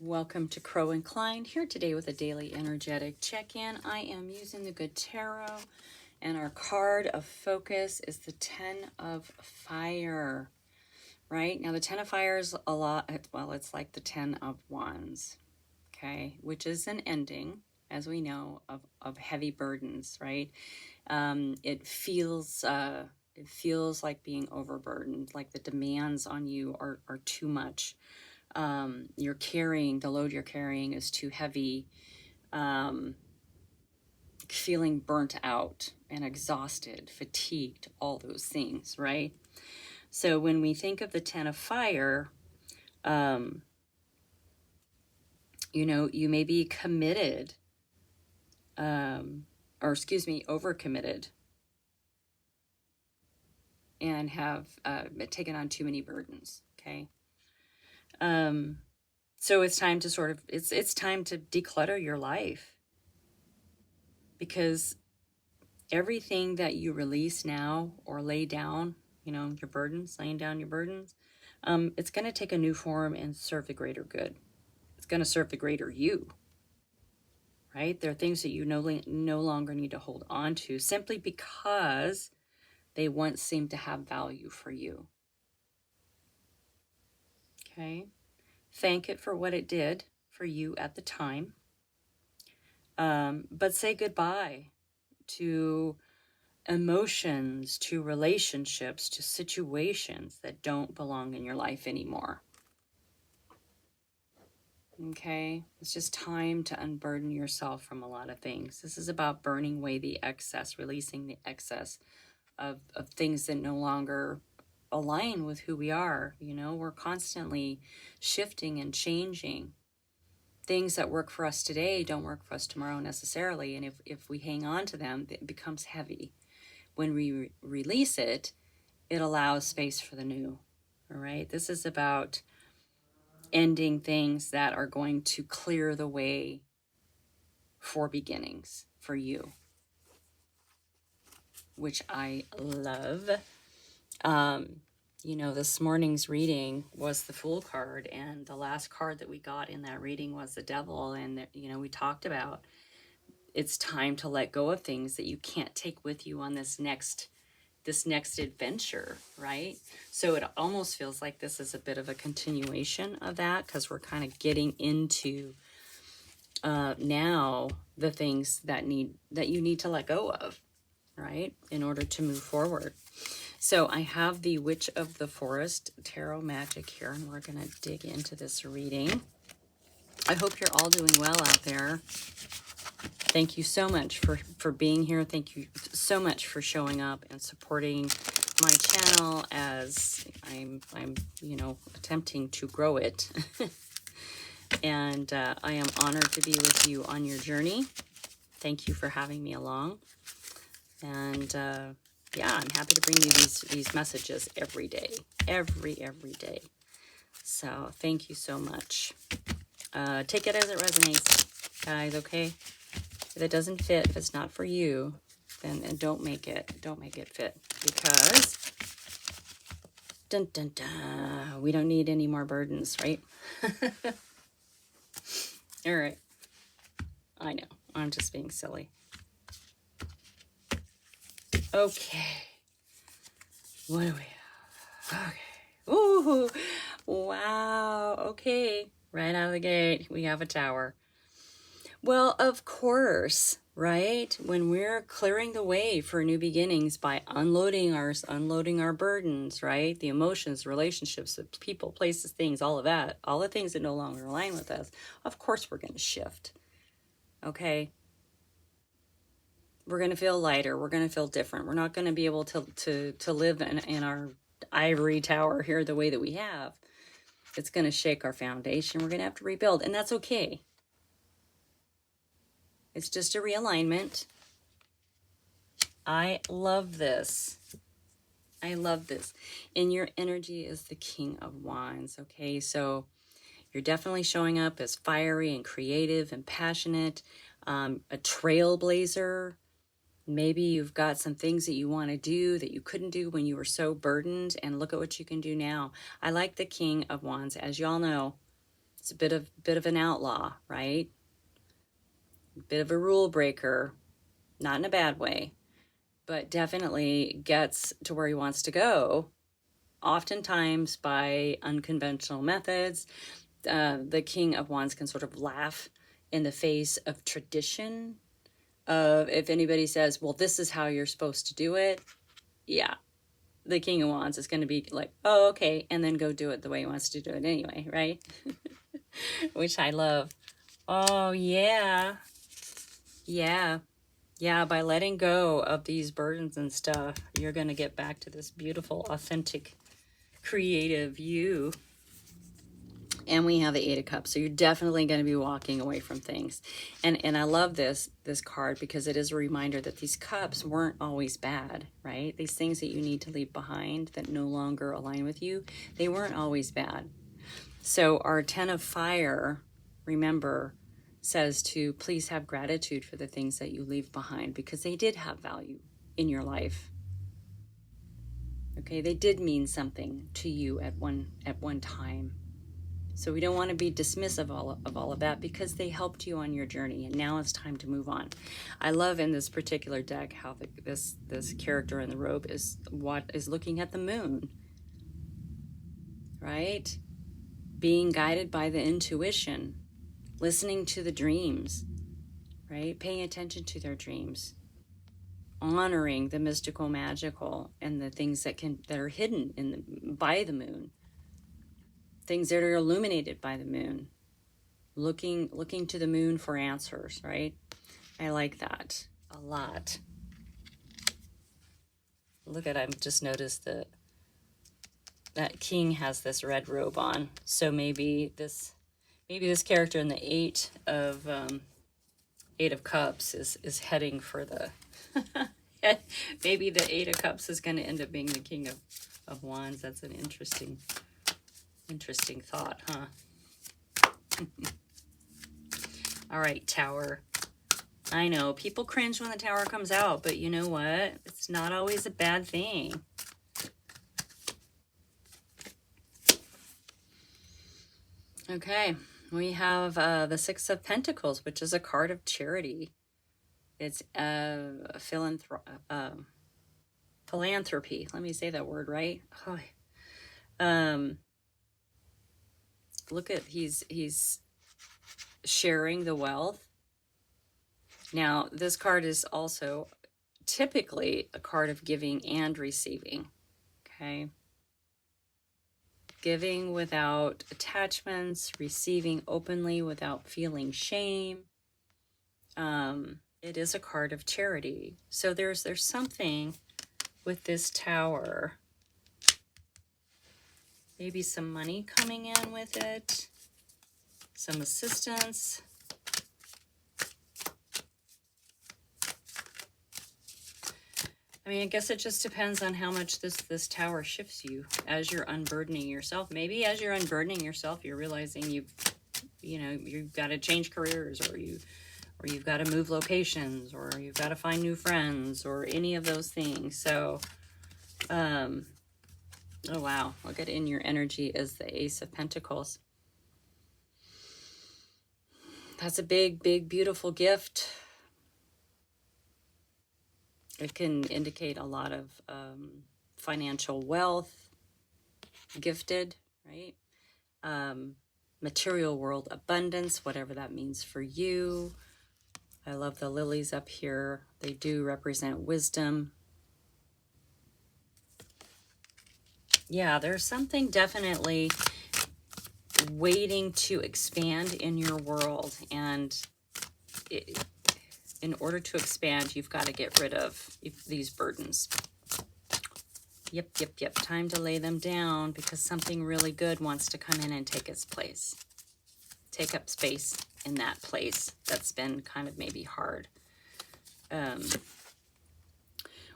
Welcome to Crow and Klein, here today with a daily energetic check-in. I am using the Good Tarot, and our card of focus is the Ten of Fire, right? Now, the Ten of Fire is a lot, well, it's like the Ten of Wands, okay? Which is an ending, as we know, of heavy burdens, right? It feels like being overburdened, like the demands on you are too much. The load you're carrying is too heavy, feeling burnt out and exhausted, fatigued, all those things, right? So when we think of the Ten of Fire, you may be committed, overcommitted, and have taken on too many burdens, okay? So it's time to it's time to declutter your life, because everything that you release now or lay down, your burdens, laying down your burdens, it's going to take a new form and serve the greater good. It's going to serve the greater you, right? There are things that you no longer need to hold on to simply because they once seemed to have value for you. Okay? Thank it for what it did for you at the time. But say goodbye to emotions, to relationships, to situations that don't belong in your life anymore. Okay? It's just time to unburden yourself from a lot of things. This is about burning away the excess, releasing the excess of things that no longer align with who we are. We're constantly shifting and changing. Things that work for us today don't work for us tomorrow necessarily. And if we hang on to them, it becomes heavy. When we release it, it allows space for the new. All right? This is about ending things that are going to clear the way for beginnings for you, which I love. This morning's reading was the Fool card, and the last card that we got in that reading was the Devil. And, we talked about it's time to let go of things that you can't take with you on this next adventure, right? So it almost feels like this is a bit of a continuation of that, because we're kind of getting into now the things that you need to let go of, right, in order to move forward. So I have the Witch of the Forest Tarot Magic here, and we're going to dig into this reading. I hope you're all doing well out there. Thank you so much for being here. Thank you so much for showing up and supporting my channel as I'm attempting to grow it. And I am honored to be with you on your journey. Thank you for having me along. And I'm happy to bring you these messages every day, every day. So thank you so much. Take it as it resonates, guys, okay? If it doesn't fit, if it's not for you, then don't make it fit, because dun, dun, dun, we don't need any more burdens, right? All right. I know, I'm just being silly. Okay. What do we have? Okay. Ooh, wow. Okay. Right out of the gate, we have a Tower. Well, of course, right? When we're clearing the way for new beginnings by unloading our burdens, right? The emotions, relationships, the people, places, things, all of that, all the things that no longer align with us, of course we're going to shift. Okay? We're going to feel lighter. We're going to feel different. We're not going to be able to live in our ivory tower here the way that we have. It's going to shake our foundation. We're going to have to rebuild, and that's okay. It's just a realignment. I love this. And your energy is the King of Wands, okay? So you're definitely showing up as fiery and creative and passionate, a trailblazer. Maybe you've got some things that you want to do that you couldn't do when you were so burdened, and look at what you can do now. I like the King of Wands. As y'all know, It's a bit of an outlaw, right? A bit of a rule breaker, not in a bad way, but definitely gets to where he wants to go, oftentimes by unconventional methods. The King of Wands can sort of laugh in the face of tradition. If anybody says, well, this is how you're supposed to do it, yeah, the King of Wands is going to be like, oh, okay, and then go do it the way he wants to do it anyway, right? Which I love. Oh, yeah. Yeah. Yeah, by letting go of these burdens and stuff, you're going to get back to this beautiful, authentic, creative you. And we have the Eight of Cups, so you're definitely going to be walking away from things. And I love this card because it is a reminder that these cups weren't always bad, right? These things that you need to leave behind that no longer align with you, they weren't always bad. So our Ten of Fire, remember, says to please have gratitude for the things that you leave behind because they did have value in your life. Okay, they did mean something to you at one time. So we don't want to be dismissive of all of that because they helped you on your journey, and now it's time to move on. I love in this particular deck how this character in the robe is looking at the moon, right? Being guided by the intuition, listening to the dreams, right? Paying attention to their dreams, honoring the mystical, magical, and the things that are hidden by the moon. Things that are illuminated by the moon, looking to the moon for answers, right? I like that a lot. Look at, I've just noticed that king has this red robe on. So maybe this character in the Eight of Cups is heading for the maybe the Eight of Cups is going to end up being the King of Wands. That's an interesting thought, huh? All right, Tower. I know people cringe when the Tower comes out, but you know what? It's not always a bad thing. Okay, we have the Six of Pentacles, which is a card of charity. It's philanthropy. Let me say that word right. Look at, he's sharing the wealth. Now, this card is also typically a card of giving and receiving, okay? Giving without attachments, receiving openly without feeling shame. It is a card of charity. So there's something with this Tower. Maybe some money coming in with it, some assistance. I mean, I guess it just depends on how much this Tower shifts you as you're unburdening yourself. Maybe as you're unburdening yourself, you're realizing you've got to change careers, or you've got to move locations, or you've got to find new friends, or any of those things. So, oh, wow. Look at in your energy is the Ace of Pentacles. That's a big, big, beautiful gift. It can indicate a lot of financial wealth, gifted, right? Material world abundance, whatever that means for you. I love the lilies up here. They do represent wisdom. Yeah, there's something definitely waiting to expand in your world. And in order to expand, you've got to get rid of these burdens. Yep. Time to lay them down because something really good wants to come in and take its place. Take up space in that place that's been kind of maybe hard.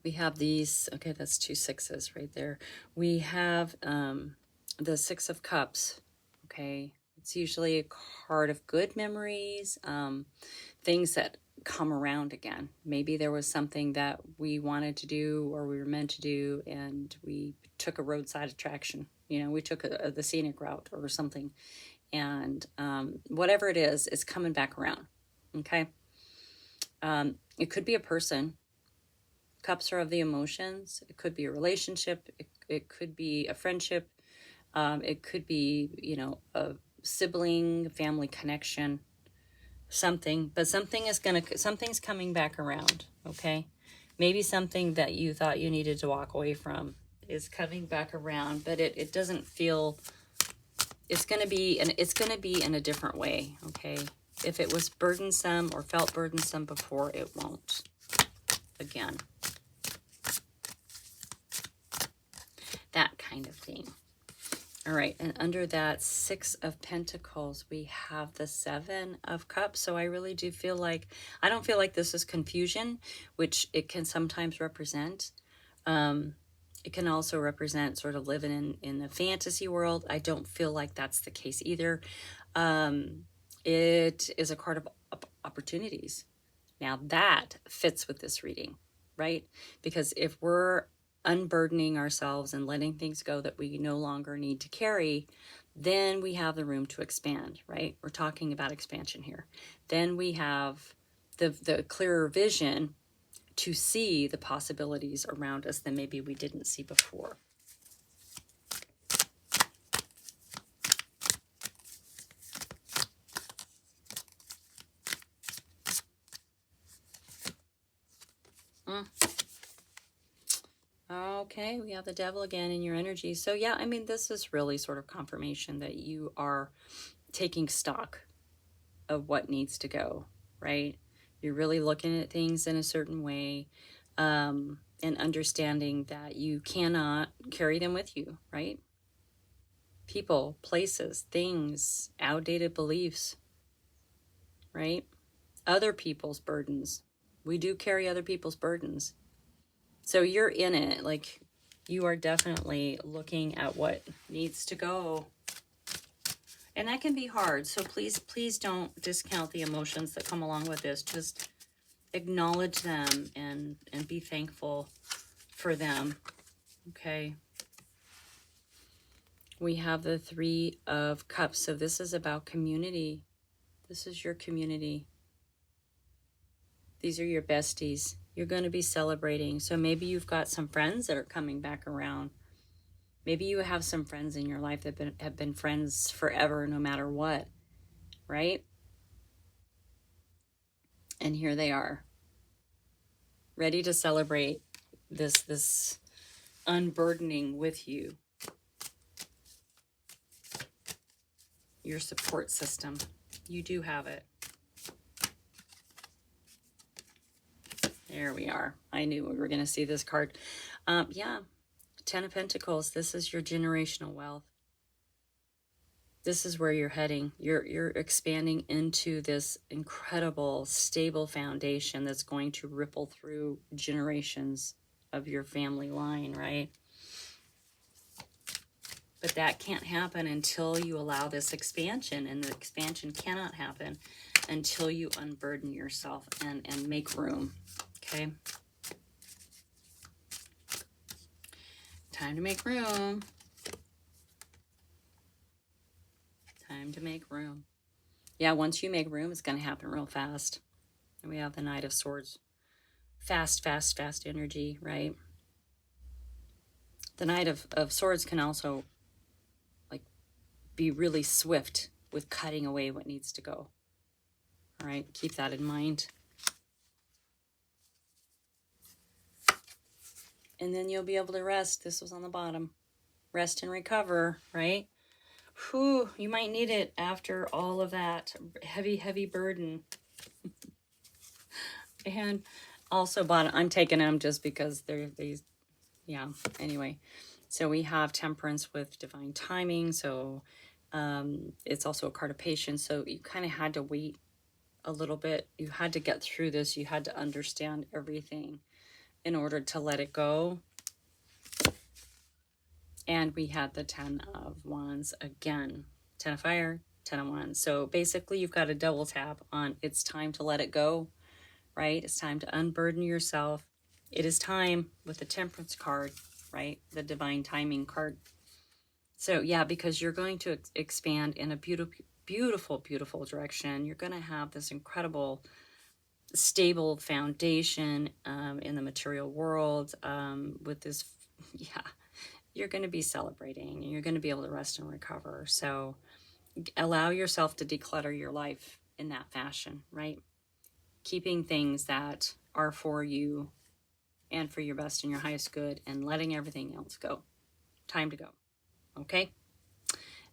We have these, okay, that's 2 6s right there. We have the Six of Cups, okay? It's usually a card of good memories, things that come around again. Maybe there was something that we wanted to do or we were meant to do and we took a roadside attraction. We took the scenic route or something. And whatever it is coming back around. Okay. It could be a person. Cups are of the emotions. It could be a relationship. It could be a friendship. It could be, a sibling, family connection, something. But something's coming back around. Okay. Maybe something that you thought you needed to walk away from is coming back around, but it doesn't feel. It's going to be in a different way. Okay. If it was burdensome or felt burdensome before, it won't again. That kind of thing. All right, and under that 6 of Pentacles, we have the 7 of Cups. So I really do feel like, I don't feel like this is confusion, which it can sometimes represent. It can also represent sort of living in the fantasy world. I don't feel like that's the case either. It is a card of opportunities. Now that fits with this reading, right? Because if we're unburdening ourselves and letting things go that we no longer need to carry, then we have the room to expand, right? We're talking about expansion here. Then we have the clearer vision to see the possibilities around us that maybe we didn't see before. Okay, we have the Devil again in your energy. So yeah, I mean, this is really sort of confirmation that you are taking stock of what needs to go, right? You're really looking at things in a certain way, and understanding that you cannot carry them with you, right? People, places, things, outdated beliefs, right? Other people's burdens. We do carry other people's burdens. So you're in it, like you are definitely looking at what needs to go. And that can be hard. So please don't discount the emotions that come along with this. Just acknowledge them and be thankful for them. Okay. We have the 3 of Cups. So this is about community. This is your community. These are your besties. You're going to be celebrating. So maybe you've got some friends that are coming back around. Maybe you have some friends in your life that have been friends forever, no matter what, right? And here they are, ready to celebrate this unburdening with you. Your support system. You do have it. There we are. I knew we were going to see this card. Yeah, 10 of Pentacles. This is your generational wealth. This is where you're heading. You're expanding into this incredible, stable foundation that's going to ripple through generations of your family line, right? But that can't happen until you allow this expansion, and the expansion cannot happen until you unburden yourself and make room, okay? Time to make room. Time to make room. Yeah, once you make room, it's going to happen real fast. And we have the Knight of Swords. Fast, fast, fast energy, right? The Knight of Swords can also like be really swift with cutting away what needs to go. All right, keep that in mind. And then you'll be able to rest. This was on the bottom. Rest and recover, right? Whew, you might need it after all of that heavy, heavy burden. And also bottom, I'm taking them just because they're these, yeah, anyway. So we have Temperance with divine timing. So it's also a card of patience. So you kind of had to wait a little bit. You had to get through this. You had to understand everything in order to let it go. And we had the 10 of Wands again. 10 of Fire, 10 of Wands. So basically you've got a double tap on it's time to let it go, right? It's time to unburden yourself. It is time with the Temperance card, right? The divine timing card. So yeah, because you're going to expand in a beautiful direction. You're going to have this incredible, stable foundation in the material world with this, yeah, you're going to be celebrating and you're going to be able to rest and recover. So allow yourself to declutter your life in that fashion, right? Keeping things that are for you and for your best and your highest good, and letting everything else go. Time to go. Okay?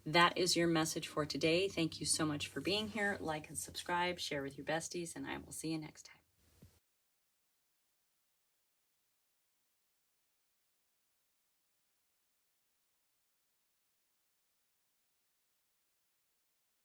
That is your message for today. Thank you so much for being here. Like and subscribe, share with your besties, and I will see you next time.